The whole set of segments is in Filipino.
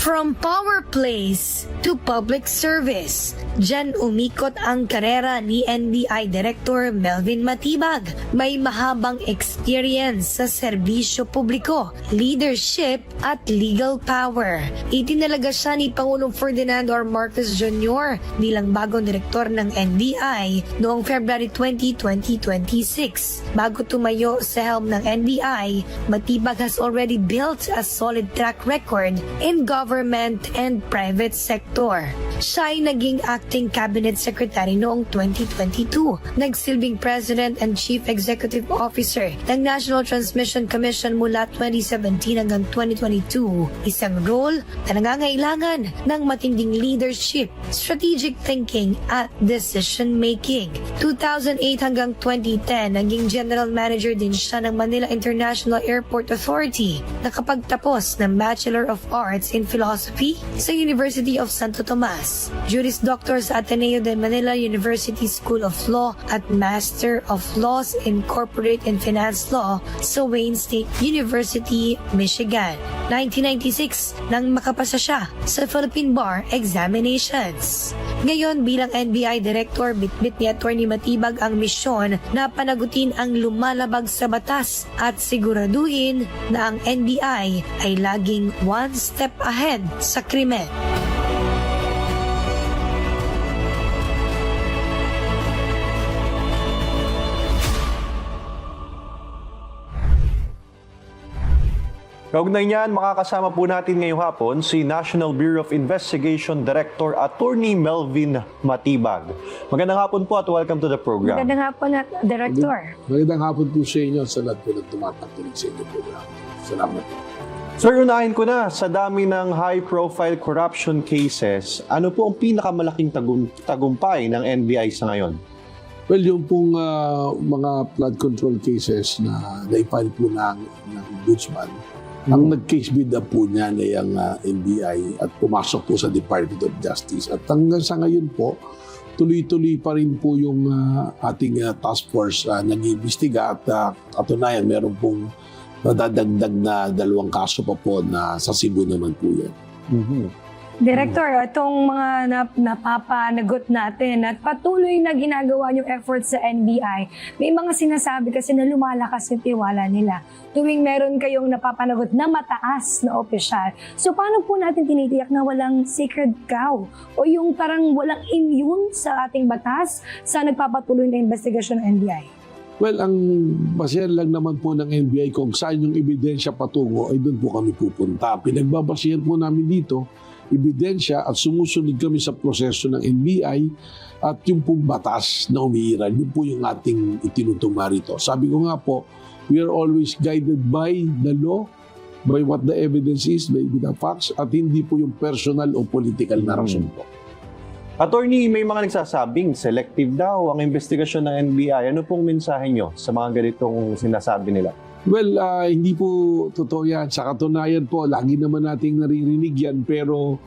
From power plays to public service, diyan umikot ang karera ni NBI Director Melvin Matibag. May mahabang experience sa serbisyo publiko, leadership at legal power. Itinalaga siya ni Pangulong Ferdinand R. Marcos Jr. bilang bagong direktor ng NBI noong February 20, 2026. Bago tumayo sa helm ng NBI, Matibag has already built a solid track record in government and private sector. Siya ay naging acting cabinet secretary noong 2022. Nagsilbing president and chief executive officer ng National Transmission Commission mula 2017 hanggang 2022. Isang role na nangangailangan ng matinding leadership, strategic thinking at decision making. 2008 hanggang 2010, naging general manager din siya ng Manila International Airport Authority. Nakapagtapos ng Bachelor of Arts in Philosophy sa University of Santo Tomas, Juris Doctor sa Ateneo de Manila University School of Law at Master of Laws in Corporate and Finance Law sa Wayne State University, Michigan. 1996 nang makapasa siya sa Philippine Bar Examinations. Ngayon bilang NBI Director, bitbit ni Atty. Matibag ang misyon na panagutin ang lumalabag sa batas at siguraduhin na ang NBI ay laging one step ahead sa krimen. Kaugnay niyan, makakasama po natin ngayong hapon si National Bureau of Investigation Director Attorney Melvin Matibag. Magandang hapon po at welcome to the program. Magandang hapon, Director. Magandang hapon po sa inyo sa lahat po na tumatakinig sa inyo program. Salamat po. Sir, unahin ko na, sa dami ng high-profile corruption cases, ano po ang pinakamalaking tagumpay ng NBI sa ngayon? Well, yung pong mga flood control cases na naipile po ng Ombudsman, ang nag-case bid up po niyan ay ang NBI at pumasok po sa Department of Justice. At hanggang sa ngayon po, tuloy-tuloy pa rin po yung ating task force nag-iimbestiga at katunayan meron pong nadadagdag na 2 kaso pa po na sa Cebu naman po yan. Director, itong mga napapanagot natin at patuloy na ginagawa yung efforts sa NBI, may mga sinasabi kasi na lumalakas yung tiwala nila tuwing meron kayong napapanagot na mataas na opisyal. So paano po natin tinitiyak na walang sacred cow o yung parang walang immune sa ating batas sa nagpapatuloy na investigasyon ng NBI? Well, ang basihan lang naman po ng NBI kung saan yung ebidensya patungo ay doon po kami pupunta. Pinagbabasihan po namin dito ebidensya at sumusunod kami sa proseso ng NBI at yung pong batas na umiiral. Yun po yung ating itinutungma rito. Sabi ko nga po, we are always guided by the law, by what the evidence is, by the facts, at hindi po yung personal o political na rason po. Attorney, may mga nagsasabing selective daw ang investigasyon ng NBI. Ano pong mensahe nyo sa mga ganitong sinasabi nila? Well, hindi po totoo yan. Sa katunayan po, lagi naman nating naririnig yan. Pero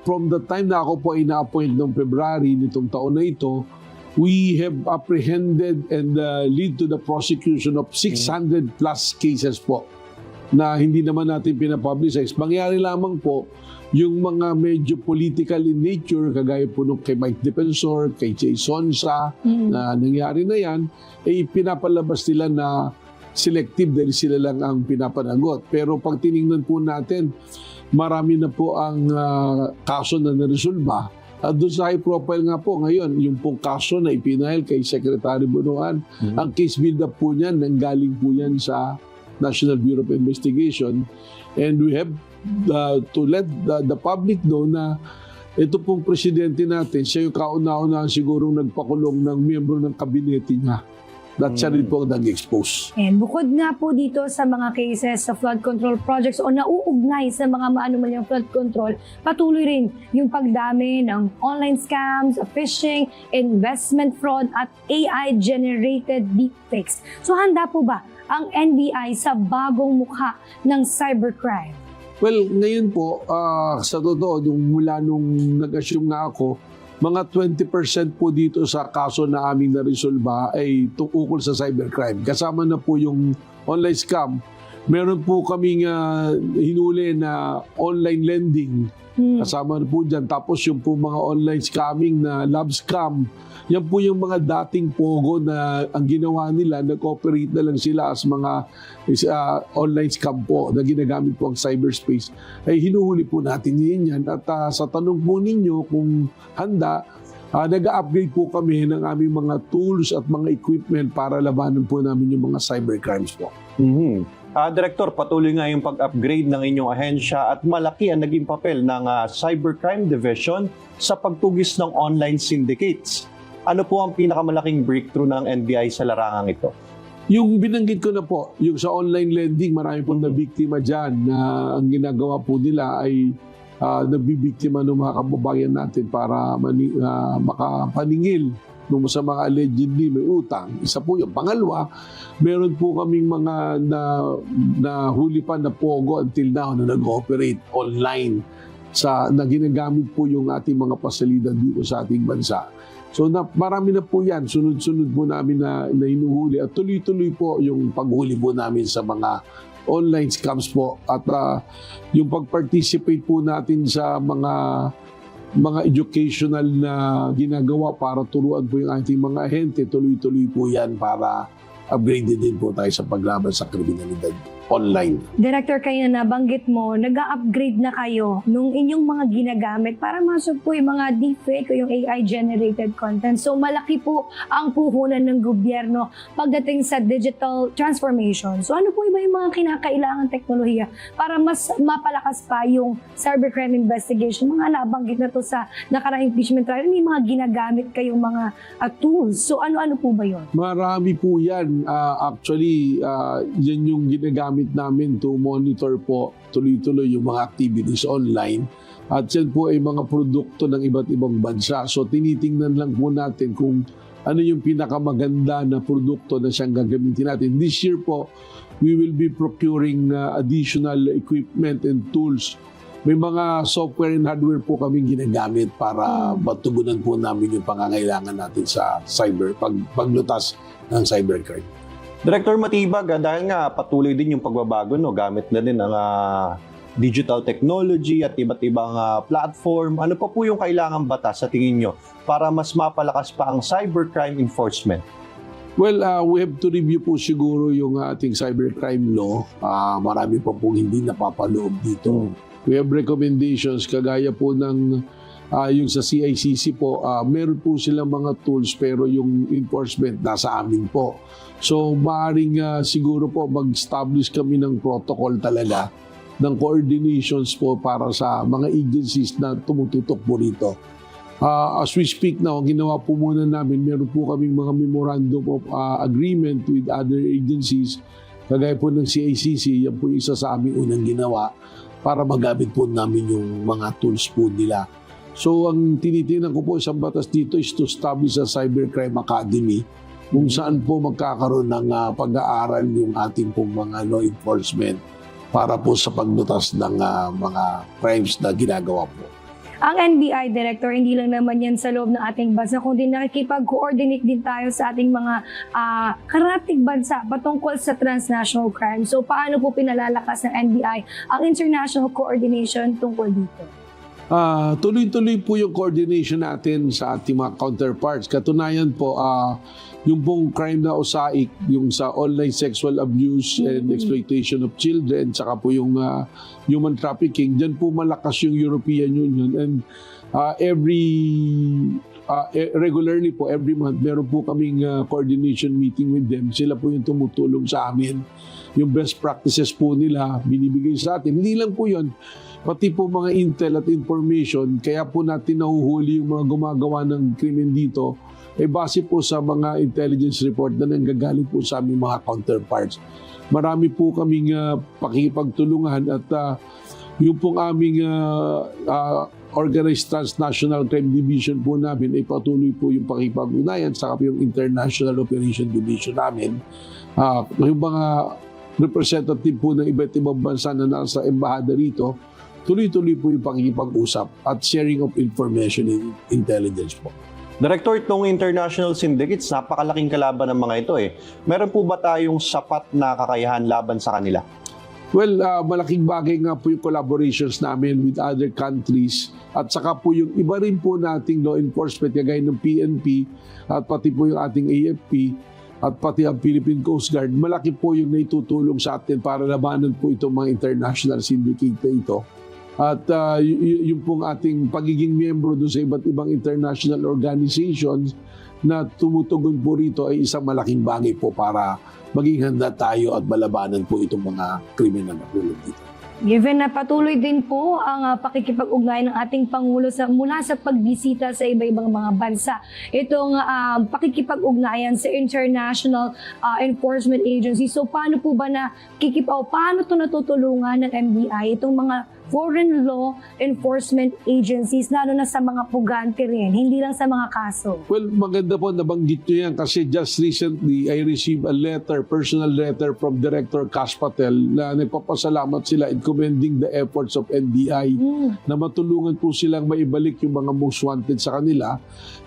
from the time na ako po ay na-appoint noong February nitong taon na ito, we have apprehended and lead to the prosecution of 600 plus cases po na hindi naman natin pinapublicize. Mangyari lamang po yung mga medyo political in nature, kagaya po nung kay Mike Defensor, kay Jay Sonsa, na nangyari na yan, ay pinapalabas nila na selective dahil sila lang ang pinapanagot. Pero pag tinignan po natin, marami na po ang kaso na naresolba. At doon sa high profile nga po ngayon, yung pong kaso na ipinahil kay Secretary Bunuan, ang case build-up po niyan, nanggaling po yan sa National Bureau of Investigation. And we have to let the public know na ito pong presidente natin, siya yung kauna-una sigurong nagpakulong ng miyembro ng kabinete niya. That siya rin po nag-expose. And bukod nga po dito sa mga cases sa flood control projects o nauugnay sa mga maanumalyang flood control, patuloy rin yung pagdami ng online scams, phishing, investment fraud at AI-generated deepfakes. So handa po ba ang NBI sa bagong mukha ng cybercrime? Well, ngayon po, sa totoo, mula nung nag-assume na ako, mga 20% po dito sa kaso na aming naresolba ay tukol sa cybercrime. Kasama na po yung online scam Meron po kaming hinuli na online lending. Kasama na po dyan. Tapos yung po mga online scamming na love scam. Yan po yung mga dating pogo na ang ginawa nila, nag-operate na lang sila as mga online scam po na ginagamit po ang cyberspace. Ay hinuhuli po natin yan. At sa tanong po ninyo kung handa, nag-upgrade po kami ng aming mga tools at mga equipment para labanan po namin yung mga cybercrimes po. Director, patuloy nga yung pag-upgrade ng inyong ahensya at malaki ang naging papel ng Cybercrime Division sa pagtugis ng online syndicates. Ano po ang pinakamalaking breakthrough ng NBI sa larangang ito? Yung binanggit ko na po, yung sa online lending, marami pong nabiktima dyan na ang ginagawa po nila ay nabibiktima ng mga kababayan natin para makapaningil nung sa mga allegedly may utang. Isa po yung pangalawa, meron po kaming mga nahuli pa na pogo until now na nag-operate online na ginagamit po yung ating mga pasalida dito sa ating bansa. So marami na po yan, sunod-sunod po namin na hinuhuli at tuloy-tuloy po yung paghuli po namin sa mga online scams po at yung pag-participate po natin sa mga educational na ginagawa para turuan po yung ating mga ahente, tuloy-tuloy po yan para upgraded din po tayo sa paglaban sa kriminalidad online. Director, kayo na nabanggit mo, nag-upgrade na kayo nung inyong mga ginagamit para masok po yung mga deepfake o yung AI-generated content. So malaki po ang puhunan ng gobyerno pagdating sa digital transformation. So ano po iba yung mga kinakailangan teknolohiya para mas mapalakas pa yung cybercrime investigation? Mga nabanggit na to sa nakaraang impeachment trial, may mga ginagamit kayong mga tools. So ano-ano po ba yun? Marami po yan. Actually, yan yung ginagamit namin to monitor po tuloy-tuloy yung mga activities online. At yan po ay mga produkto ng iba't ibang bansa. So tinitingnan lang po natin kung ano yung pinakamaganda na produkto na siyang gagamitin natin. This year po, we will be procuring additional equipment and tools. May mga software and hardware po kaming ginagamit para matugunan po namin yung pangangailangan natin sa paglutas ng cybercrime. Director Matibag, dahil nga patuloy din yung pagbabago, gamit na din ang digital technology at iba't ibang platform. Ano pa po yung kailangang batas sa tingin nyo para mas mapalakas pa ang cybercrime enforcement? Well, we have to review po siguro yung ating cybercrime law. Marami pa pong hindi napapaloob dito. We have recommendations kagaya po ng yung sa CICC po, meron po silang mga tools pero yung enforcement nasa amin po. So maaaring siguro po mag-establish kami ng protocol talaga ng coordinations po para sa mga agencies na tumututok po rito. As we speak now, ginawa po muna namin, meron po kaming mga memorandum of agreement with other agencies. Kagaya po ng CICC, yan po isa sa aming unang ginawa para magamit po namin yung mga tools po nila. So ang tinitingnan ko po isang batas dito is to establish a Cybercrime Academy kung saan po magkakaroon ng pag-aaral yung ating pong mga law enforcement para po sa paglutas ng mga crimes na ginagawa po. Ang NBI Director, hindi lang naman yan sa loob ng ating bansa, kundi nakikipag-coordinate din tayo sa ating mga karatig bansa patungkol sa transnational crime. So paano po pinalalakas ng NBI ang international coordination tungkol dito? Tuloy-tuloy po yung coordination natin sa ating mga counterparts. Katunayan po, yung pong crime na USAIC, yung sa online sexual abuse and exploitation of children, saka po yung human trafficking, dyan po malakas yung European Union. And regularly po, every month, meron po kaming coordination meeting with them. Sila po yung tumutulong sa amin. Yung best practices po nila, binibigay sa atin. Hindi lang po yun, pati po mga intel at information, kaya po natin nahuhuli yung mga gumagawa ng krimen dito, base po sa mga intelligence report na nanggagaling po sa aming mga counterparts. Marami po kaming pakikipagtulungan at yung pong aming organized transnational crime division po namin ay patuloy po yung pakikipag-ugnayan saka po yung international operation division namin. Yung mga representative po ng iba't ibang bansa na nasa embahada rito, tuloy-tuloy po yung pakikipag-usap at sharing of information and intelligence po. Director, itong international syndicates, napakalaking kalaban ng mga ito. Meron po ba tayong sapat na kakayahan laban sa kanila? Well, malaking bagay nga po yung collaborations namin with other countries at saka po yung iba rin po nating law enforcement kagaya ng PNP at pati po yung ating AFP at pati ang Philippine Coast Guard. Malaki po yung naitutulong sa atin para labanan po itong mga international syndicate na ito. At yung pong ating pagiging miyembro doon sa iba't ibang international organizations na tumutugon po rito ay isang malaking bagay po para maging handa tayo at malabanan po itong mga kriminal na tulad dito. Given na patuloy din po ang pakikipag-ugnayan ng ating Pangulo mula sa pagbisita sa iba-ibang mga bansa, itong pakikipag-ugnayan sa international enforcement agency. So paano po ba paano ito natutulungan ng NBI, itong mga foreign law enforcement agencies, lalo na sa mga pugante rin, hindi lang sa mga kaso? Well, maganda po nabanggit nyo yan kasi just recently I received a personal letter from Director Kash Patel na nagpapasalamat sila in commending the efforts of NBI na matulungan po silang maibalik yung mga most wanted sa kanila.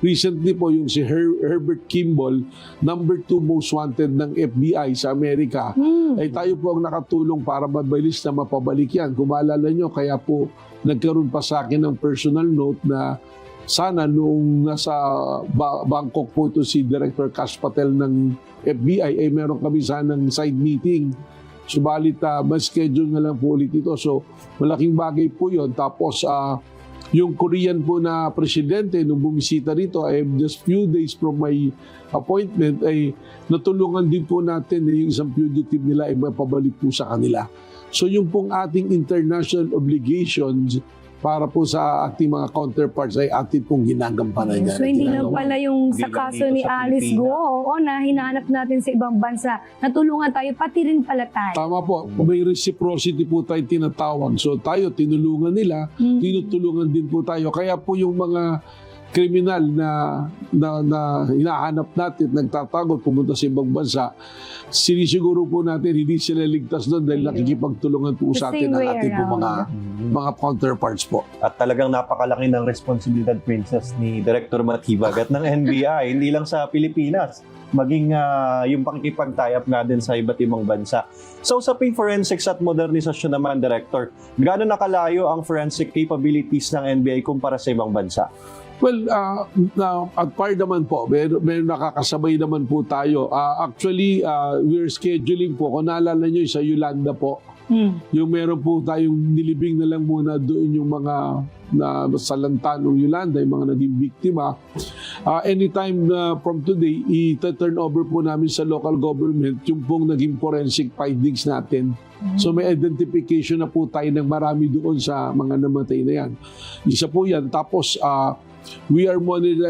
Recently po yung si Herbert Kimball, number 2 most wanted ng FBI sa Amerika, ay tayo po ang nakatulong para mabilis na mapabalik yan. Kung maalala nyo, kaya po nagkaroon pa sa akin ng personal note na sana noong nasa Bangkok po ito si Director Kash Patel ng FBI ay meron kami sanang side meeting. Subalit mas-schedule na lang po ulit ito. So malaking bagay po yun. Tapos yung Korean po na presidente nung bumisita rito ay just few days from my appointment ay natulungan din po natin na yung isang fugitive nila ay mapabalik po sa kanila. So yung pong ating international obligations para po sa ating mga counterparts ay ating pong ginagampanan yan. So hindi lang pala yung sa Hindi lang kaso dito ni sa Alice Pilipinas. Go, na hinahanap natin sa ibang bansa, natulungan tayo, pati rin pala tayo. Tama po, may reciprocity po tayo tinatawag. So tayo, tinulungan nila, tinutulungan din po tayo. Kaya po yung mga kriminal na hinahanap natin, nagtatago, pumunta sa ibang bansa, sinisiguro po natin hindi sila ligtas doon dahil nakikipagtulungan po sa atin ang ating po mga counterparts po. At talagang napakalaki ng responsibilidad, Princess, ni Director Matibag at ng NBI, hindi lang sa Pilipinas, maging yung pakikipag-tie-up nga din sa iba't ibang bansa. Sa usaping forensics at modernisasyon naman, Director, gaano nakalayo ang forensic capabilities ng NBI kumpara sa ibang bansa? Well, at par naman po, may nakakasabay naman po tayo. Actually, we're scheduling po, kung naalala nyo, sa Yolanda po, yung meron po tayong nilibing na lang muna doon yung mga salanta ng Yolanda, yung mga naging biktima. Anytime from today, i-turn over po namin sa local government yung pong naging forensic findings natin. So may identification na po tayo ng marami doon sa mga namatay na yan. Isa po yan. Tapos, we are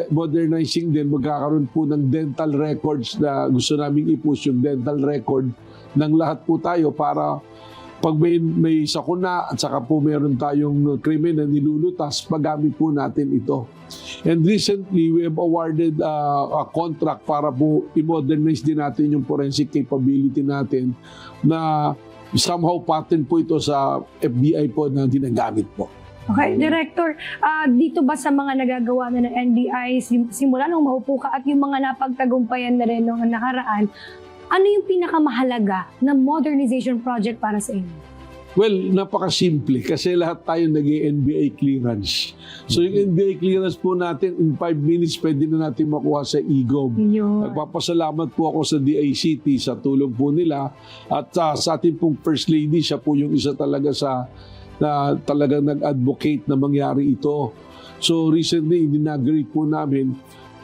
modernizing din, magkakaroon po ng dental records na gusto namin i-push yung dental record ng lahat po tayo para pag may sakuna at saka po meron tayong krimen na nilulutas, magamit po natin ito. And recently, we have awarded a contract para po i-modernize din natin yung forensic capability natin na somehow pattern po ito sa FBI po na ginagamit po. Okay, Director, dito ba sa mga nagagawa na ng NBI, simula nung maupo ka at yung mga napagtagumpayan na rin nung nakaraan, ano yung pinakamahalaga na modernization project para sa inyo? Well, napakasimple kasi lahat tayo nag-NBI clearance. So yung NBI clearance po natin, in 5 minutes pwede na natin makuha sa e-gov. Nagpapasalamat po ako sa DICT sa tulong po nila at sa ating pong First Lady, siya po yung isa talaga na talagang nag-advocate na mangyari ito. So recently, inaugurate po namin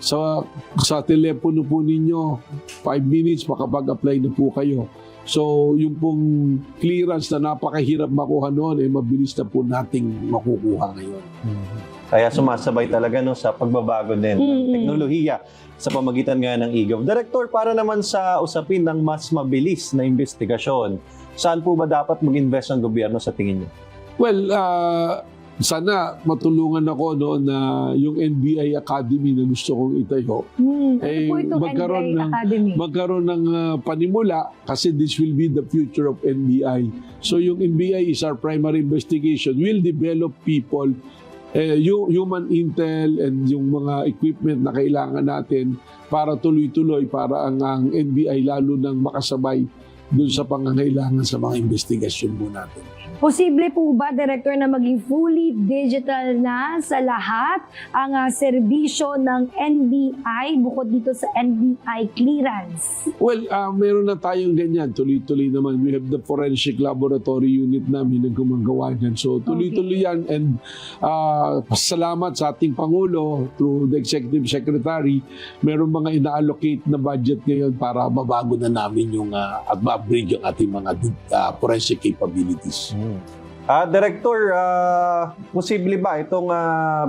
sa telepono po ninyo, 5 minutes makapag-apply na po kayo. So yung pong clearance na napakahirap makuha noon, mabilis na po nating makukuha ngayon. Kaya sumasabay talaga sa pagbabago din ng teknolohiya sa pamagitan nga ng e-gov. Director, para naman sa usapin ng mas mabilis na investigasyon, saan po ba dapat mag-invest ng gobyerno sa tingin niyo? Well, sana matulungan ako na yung NBI Academy na gusto kong itayo. Ano po itong NBI Academy? Magkaroon ng panimula kasi this will be the future of NBI. So yung NBI is our primary investigation. We'll develop people, human intel and yung mga equipment na kailangan natin para tuloy-tuloy para ang NBI lalo nang makasabay dun sa pangangailangan sa mga investigasyon po natin. Posible po ba, Director, na maging fully digital na sa lahat ang serbisyo ng NBI bukod dito sa NBI clearance? Well, meron na tayong ganyan. Tuloy-tuloy naman. We have the forensic laboratory unit namin na gumagawa yan. So, tuloy-tuloy yan. And pasalamat sa ating Pangulo through the Executive Secretary, meron mga ina-allocate na budget ngayon para mabago na namin yung at ma-upgrade yung ating mga forensic capabilities. Director, posible ba itong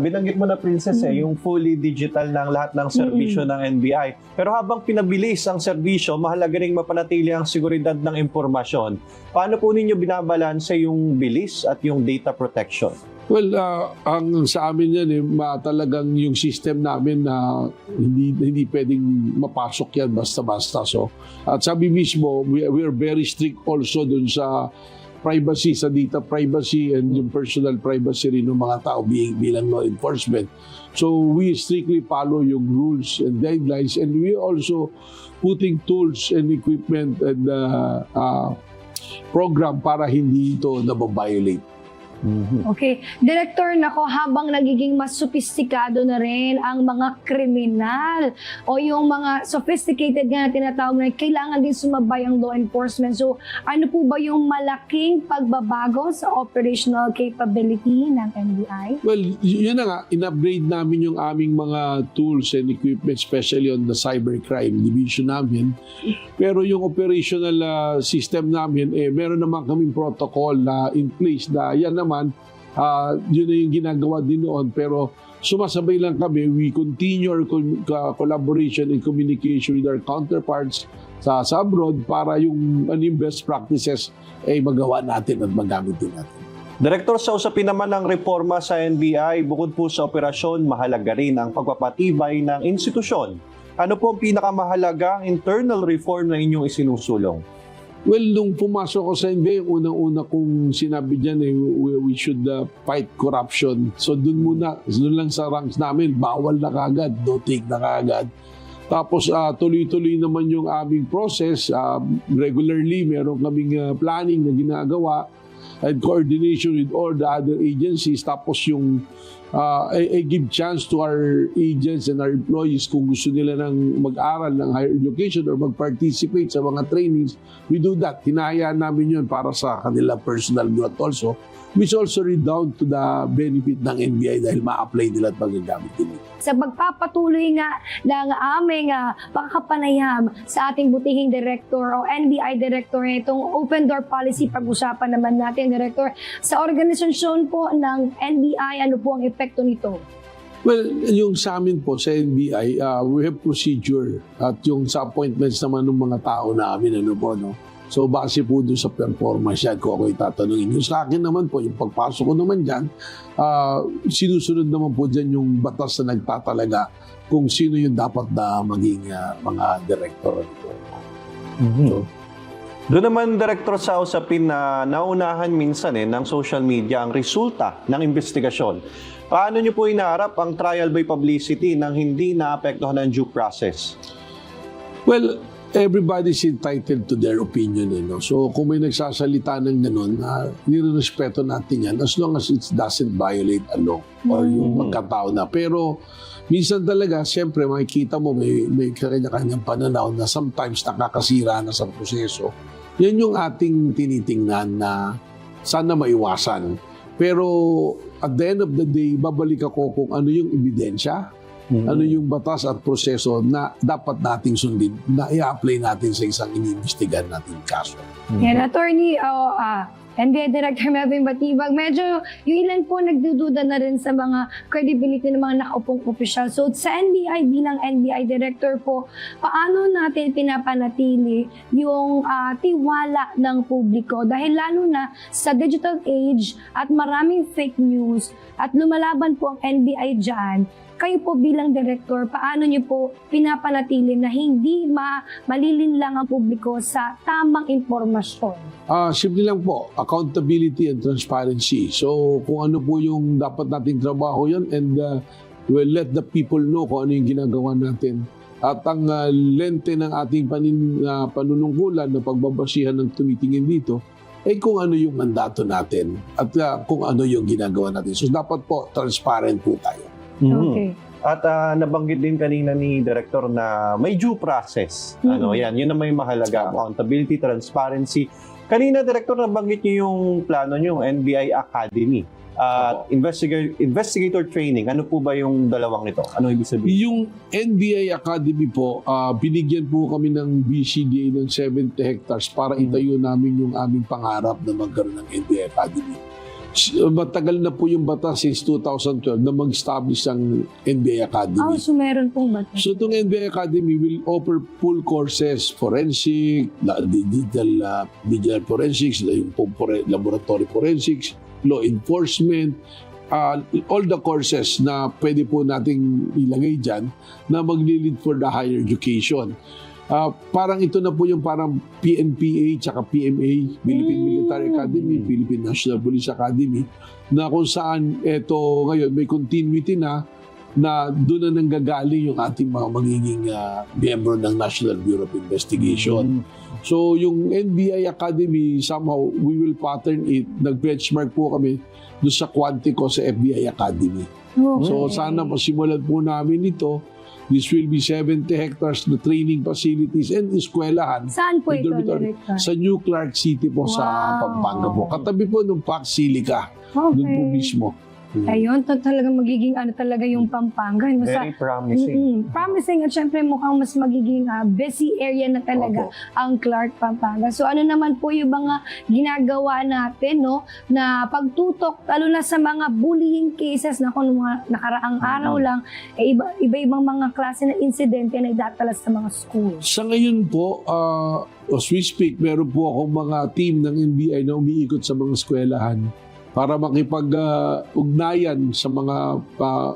binanggit mo na Princess yung fully digital ng lahat ng serbisyo ng NBI. Pero habang pinabilis ang serbisyo, mahalaga ring mapanatili ang seguridad ng impormasyon. Paano po ninyo binabalanse yung bilis at yung data protection? Well, ang sa amin yan, talagang yung system namin na hindi pwedeng mapasok yan basta-basta. So, at sabi mismo, we are very strict also dun sa privacy, sa data privacy and yung personal privacy rin ng mga tao bilang law enforcement. So we strictly follow yung rules and guidelines, and we also putting tools and equipment and program para hindi ito nababiolate. Okay. Director, nako, habang nagiging mas sophisticado na rin ang mga kriminal o yung mga sophisticated nga na tinatawag na kailangan din sumabay ang law enforcement. So, ano po ba yung malaking pagbabago sa operational capability ng NBI? Well, yun na nga, in-upgrade namin yung aming mga tools and equipment, especially on the cybercrime division namin. Pero yung operational system namin, meron naman kaming protocol na in place na yan naman, yun na yung ginagawa din noon. Pero sumasabay lang kami, we continue our collaboration and communication with our counterparts sa abroad para yung best practices ay magawa natin at magamit din natin. Director, sa usapin naman ng reforma sa NBI, bukod po sa operasyon, mahalaga rin ang pagpapatibay ng institusyon. Ano po ang pinakamahalagang internal reform na inyong isinusulong? Well, nung pumasok ko sa NBI, unang-una kong sinabi dyan, we should fight corruption. So doon lang sa ranks namin, bawal na kagad, no take na kagad. Tapos tuloy-tuloy naman yung aming process. Regularly, meron kaming planning na ginagawa and coordination with all the other agencies. Tapos yung I give chance to our agents and our employees kung gusto nila ng mag-aral ng higher education or mag-participate sa mga trainings, we do that. Hinahayaan namin yun para sa kanila personal growth also, which also redound to the benefit ng NBI dahil ma-apply nila at magagamit nila. Sa pagpapatuloy nga ng aming pagkapanayam sa ating butihing director o NBI director, itong open door policy, pag-usapan naman natin, Director, sa organisasyon po ng NBI, ano po ang epekto nito? Well, yung sa amin po, sa NBI, we have procedure at yung sa appointments naman ng mga tao namin, ano po, no? So, base po doon sa performance yan, kung ako'y tatanungin. Yung sa akin naman po, yung pagpasok ko naman dyan, sinusunod naman po dyan yung batas na nagtatalaga kung sino yung dapat na maging mga director. So, doon naman, Director, sa usapin na naunahan minsan ng social media ang resulta ng investigasyon. Paano nyo po inaharap ang trial by publicity nang hindi naapektuhan ng due process? well, everybody's entitled to their opinion. No? So kung may nagsasalita ng ganun, nirerespeto natin yan as long as it doesn't violate a law or yung magkatao na. Pero minsan talaga, siyempre makikita mo may kanya-kanyang pananaw na sometimes nakakasira na sa proseso. Yan yung ating tinitingnan na sana maiwasan. Pero at the end of the day, babalik ako kung ano yung ebidensya, ano yung batas at proseso na dapat nating sundin, na i-apply natin sa isang iniimbestigahan nating kaso. Yan, Attorney, NBI Director Melvin Matibag, medyo yung ilan po nagdududa na rin sa mga credibility ng mga nakaupong opisyal. So sa NBI, bilang NBI Director po, paano natin pinapanatili yung tiwala ng publiko? Dahil lalo na sa digital age at maraming fake news at lumalaban po ang NBI dyan, kayo po bilang director, paano niyo po pinapanatili na hindi malilinlang ang publiko sa tamang impormasyon? Simple lang po, accountability and transparency. So kung ano po yung dapat nating trabaho yun, and we'll let the people know kung ano yung ginagawa natin. At ang lente ng ating panunungkulan na pagbabasihan ng tumitingin dito ay kung ano yung mandato natin at kung ano yung ginagawa natin. So dapat po transparent po tayo. Okay. At nabanggit din kanina ni Director na may due process. Yun ang may mahalaga. Accountability, transparency. Kanina, Director, nabanggit niyo yung plano niyo, NBI Academy. At investigator training. Ano po ba yung dalawang ito? Ano ibig sabihin? Yung NBI Academy po, binigyan po kami ng BCDA ng 70 hectares para itayo namin yung aming pangarap na magkaroon ng NBI Academy. Matagal na po yung batas since 2012 na mag-establish ang NBI Academy. So meron pong ba? So itong NBI Academy will offer full courses, forensic, digital forensics, yung laboratory forensics, law enforcement, all the courses na pwede po nating ilagay dyan na magli-lead for the higher education. Parang ito na po yung parang PNPA tsaka PMA, Philippine Military Academy, Philippine National Police Academy, na kung saan ito ngayon may continuity na doon na nanggagaling yung ating mga magiging miyembro ng National Bureau of Investigation. So yung NBI Academy, somehow we will pattern it. Nag-benchmark po kami doon sa Quantico sa FBI Academy. Okay. So sana masimulan po namin ito. This will be 70 hectares na training facilities and eskwelahan. Saan po ito, Dormitory. Director? Sa New Clark City po sa Pampanga po. Katabi po ng Pac Silica. Doon po mismo. Ayun, talagang magiging talaga yung Pampanga. No? Very promising. Promising at syempre mukhang mas magiging busy area na talaga ang Clark, Pampanga. So ano naman po yung mga ginagawa natin, no, na pagtutok, lalo na sa mga bullying cases na kung mga nakaraang araw lang, iba-ibang mga klase na insidente na idatalas sa mga school. Sa ngayon po, as we speak, meron po akong mga team ng NBI na umiikot sa mga eskwelahan para makipag-ugnayan sa mga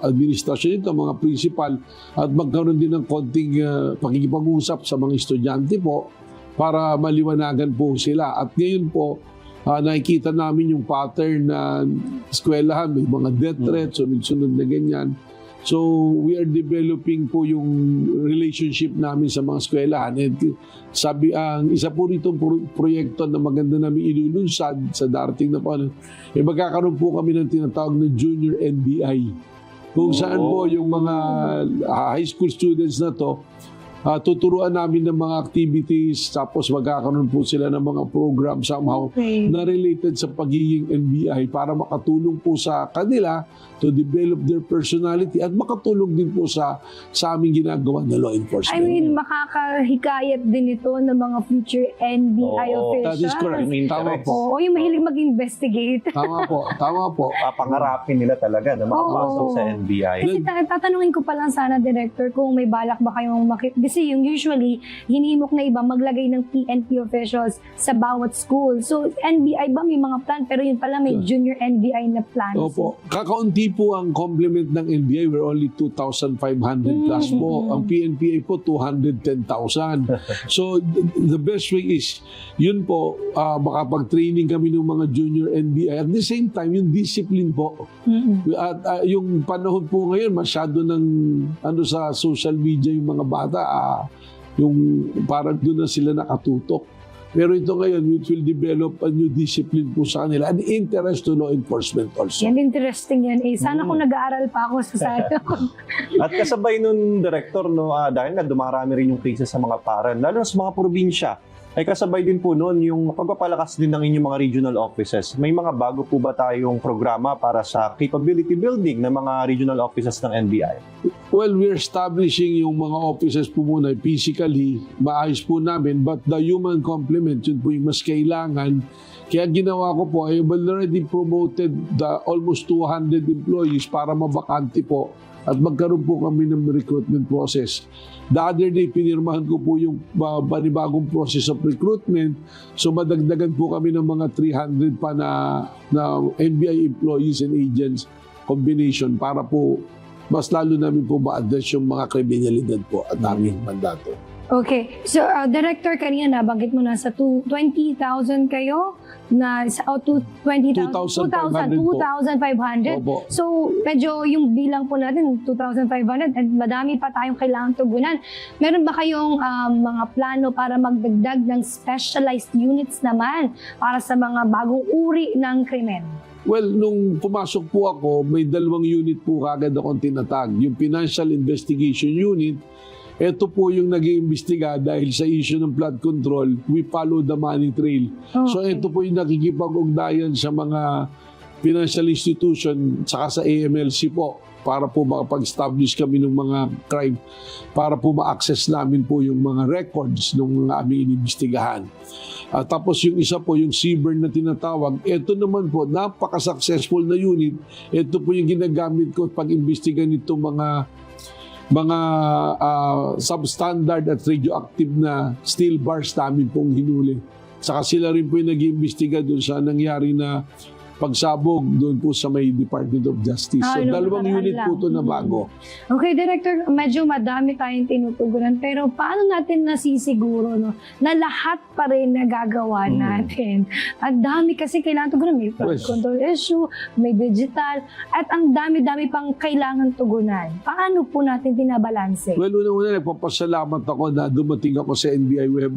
administrasyon nito, mga principal, at magkaroon din ng konting pakikipag-usap sa mga estudyante po para maliwanagan po sila. At ngayon po, nakikita namin yung pattern na eskwelahan, may mga death threats, sunod-sunod na ganyan. So, we are developing po yung relationship namin sa mga eskwelahan. And ang isa po rito proyekto na maganda namin ilulunsad sa darating na paano, magkakaroon po kami ng tinatawag na Junior NBI. Kung saan po yung mga high school students na to, tuturuan namin ng mga activities, tapos magkakaroon po sila ng mga program somehow na related sa pagiging NBI para makatulong po sa kanila to develop their personality at makatulong din po sa aming ginagawa na law enforcement. I mean, makakahikayat din ito ng mga future NBI officials. That is correct. Tama po. O yung mahilig mag-investigate. Tama po. Papangarapin nila talaga na makapasok sa NBI. Kasi tatanungin ko pa lang sana, Director, kung may balak ba kayong kasi yung usually, hinimok na iba maglagay ng PNP officials sa bawat school. So, NBI ba may mga plan? Pero yun pala may junior NBI na plan. Opo. Kakaunti po ang complement ng NBI. We're only 2,500 plus po. Ang PNPA po, 210,000. So, the best way is, yun po, makapag-training kami ng mga junior NBI. At the same time, yung discipline po. At yung panahon po ngayon, masyado ng sa social media yung mga bata, yung parang doon na sila nakatutok. Pero ito ngayon, it will develop a new discipline po sa kanila and interest to law enforcement also. Yan, interesting yan. Sana kung nag-aaral pa ako sa sana. At kasabay nun, Director, dahil nga dumarami rin yung cases sa mga paran, lalo sa mga probinsya, ay kasabay din po noon yung pagpapalakas din ng inyong mga regional offices. May mga bago po ba tayong programa para sa capability building ng mga regional offices ng NBI? Well, we're establishing yung mga offices po muna physically, maayos po namin, but the human complement, yun po yung mas kailangan. Kaya ginawa ko po, I have already promoted the almost 200 employees para mabakante po at magkaroon po kami ng recruitment process. The other day, pinirmahan ko po yung panibagong process of recruitment. So madagdagan po kami ng mga 300 pa na NBI employees and agents combination para po mas lalo namin po ma-address yung mga kriminalidad po at aming mandato. Okay. So, Director, kanina nabanggit mo na sa 20,000 kayo na sa 20,000 2,500 po. 2,500. Opo. So, medyo yung bilang po natin 2,500 and madami pa tayong kailangan tugunan. Meron ba kayong mga plano para magdagdag ng specialized units naman para sa mga bagong uri ng krimen? Well, nung pumasok po ako, may 2 unit po kagad akong tinatag. Yung Financial Investigation Unit, ito po yung nag-iimbestiga dahil sa issue ng flood control, we follow the money trail. So Okay. ito po yung nakikipag-ugnayan sa mga financial institution saka sa AMLC po para po makapag-establish kami ng mga crime para po ma-access namin po yung mga records ng mga aming inimbestigahan. Tapos yung isa po, yung CBRN na tinatawag, ito naman po, napaka-successful na unit. Ito po yung ginagamit ko pag-imbestiga nito mga substandard at radioactive na steel bars namin pong hinuli. Saka sila rin po yung nag-iimbestiga doon sa nangyari na pagsabog doon po sa may Department of Justice. So, Ano, 2 unit po ito na lang. bago. Okay, Director, medyo madami tayong tinutugunan pero paano natin nasisiguro na lahat pa rin nagagawa natin? Ang dami kasi kailangan tugunan. May flood Yes. control issue, may digital, at ang dami-dami pang kailangan tugunan. Paano po natin binabalanse? Well, una-una, nagpapasalamat ako na dumating ako sa NBI. We have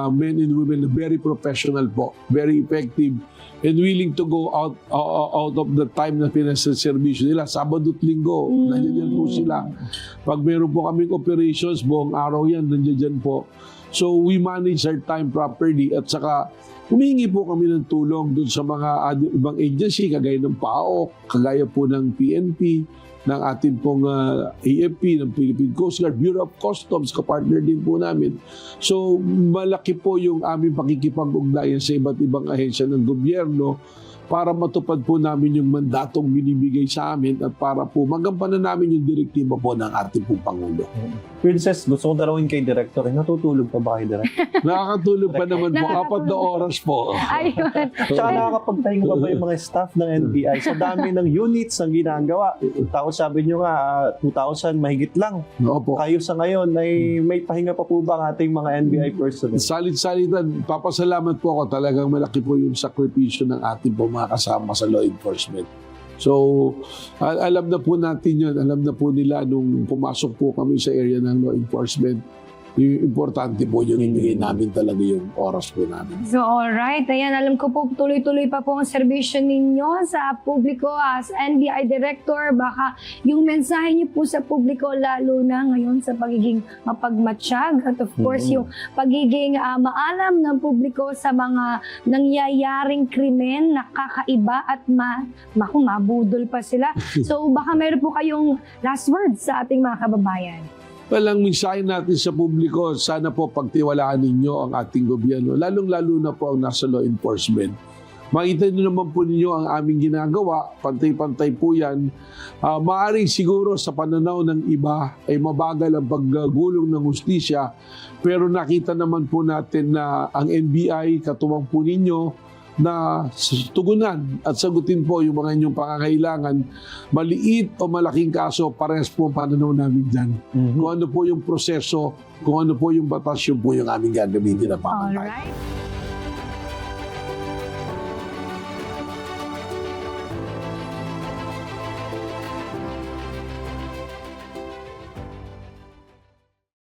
men and women na very professional po, very effective, and willing to go out of the time na pinasa-servisyo nila. Sabado at Linggo, nandiyan po sila. Pag meron po kaming operations, buong araw yan, nandiyan po. So we manage our time properly at saka humingi po kami ng tulong dun sa mga ibang agency, kagaya ng PAOK, kagaya po ng PNP, ng ating pong AFP, ng Philippine Coast Guard, Bureau of Customs, kapartner din po namin. So, malaki po yung aming pakikipag-ugnayan sa iba't ibang ahensya ng gobyerno para matupad po namin yung mandatong binibigay sa amin at para po magampanan namin yung direktiba po ng ating pong Pangulo. Princess, gusto ko darawin kay Director. Natutulog pa ba kay Director? Nakakatulog pa naman po, Nakakatulog. 4 na oras po. Ayun. Tsaka nakakapagtahinga pa ba yung mga staff ng NBI sa dami ng units ang ginagawa? Tapos sabi nyo nga, 2,000 mahigit lang. Opo. Kayo sa ngayon ay may pahinga pa po ba ang ating mga NBI personnel? Salit-salitan, papasalamat po ako. Talagang malaki po yung sakripisyo ng ating po mga kasama sa law enforcement. So, alam na po natin yun. Alam na po nila nung pumasok po kami sa area ng law enforcement. Yung importante po yun, ibigay namin talaga yung oras po namin. So, alright. Ayan, alam ko po tuloy-tuloy pa po ang serbisyo ninyo sa publiko as NBI Director. Baka yung mensahe niyo po sa publiko lalo na ngayon sa pagiging mapagmatsyag at of course yung pagiging maalam ng publiko sa mga nangyayaring krimen na kakaiba at mabudol pa sila. So, baka meron po kayong last words sa ating mga kababayan. Walang mensahe natin sa publiko, sana po pagtiwalaan ninyo ang ating gobyerno, lalong-lalo na po ang nasa law enforcement. Makita nyo naman po ninyo ang aming ginagawa, pantay-pantay po yan. Maaring siguro sa pananaw ng iba ay mabagal ang paggulong ng hustisya, pero nakita naman po natin na ang NBI, katuwang po ninyo, na tugunan at sagutin po yung mga inyong pangangailangan, maliit o malaking kaso, parehas po ang pananaw namin dyan. Kung ano po yung proseso, kung ano po yung batas, yun po yung aming gagamitin na pangangailangan. Alright.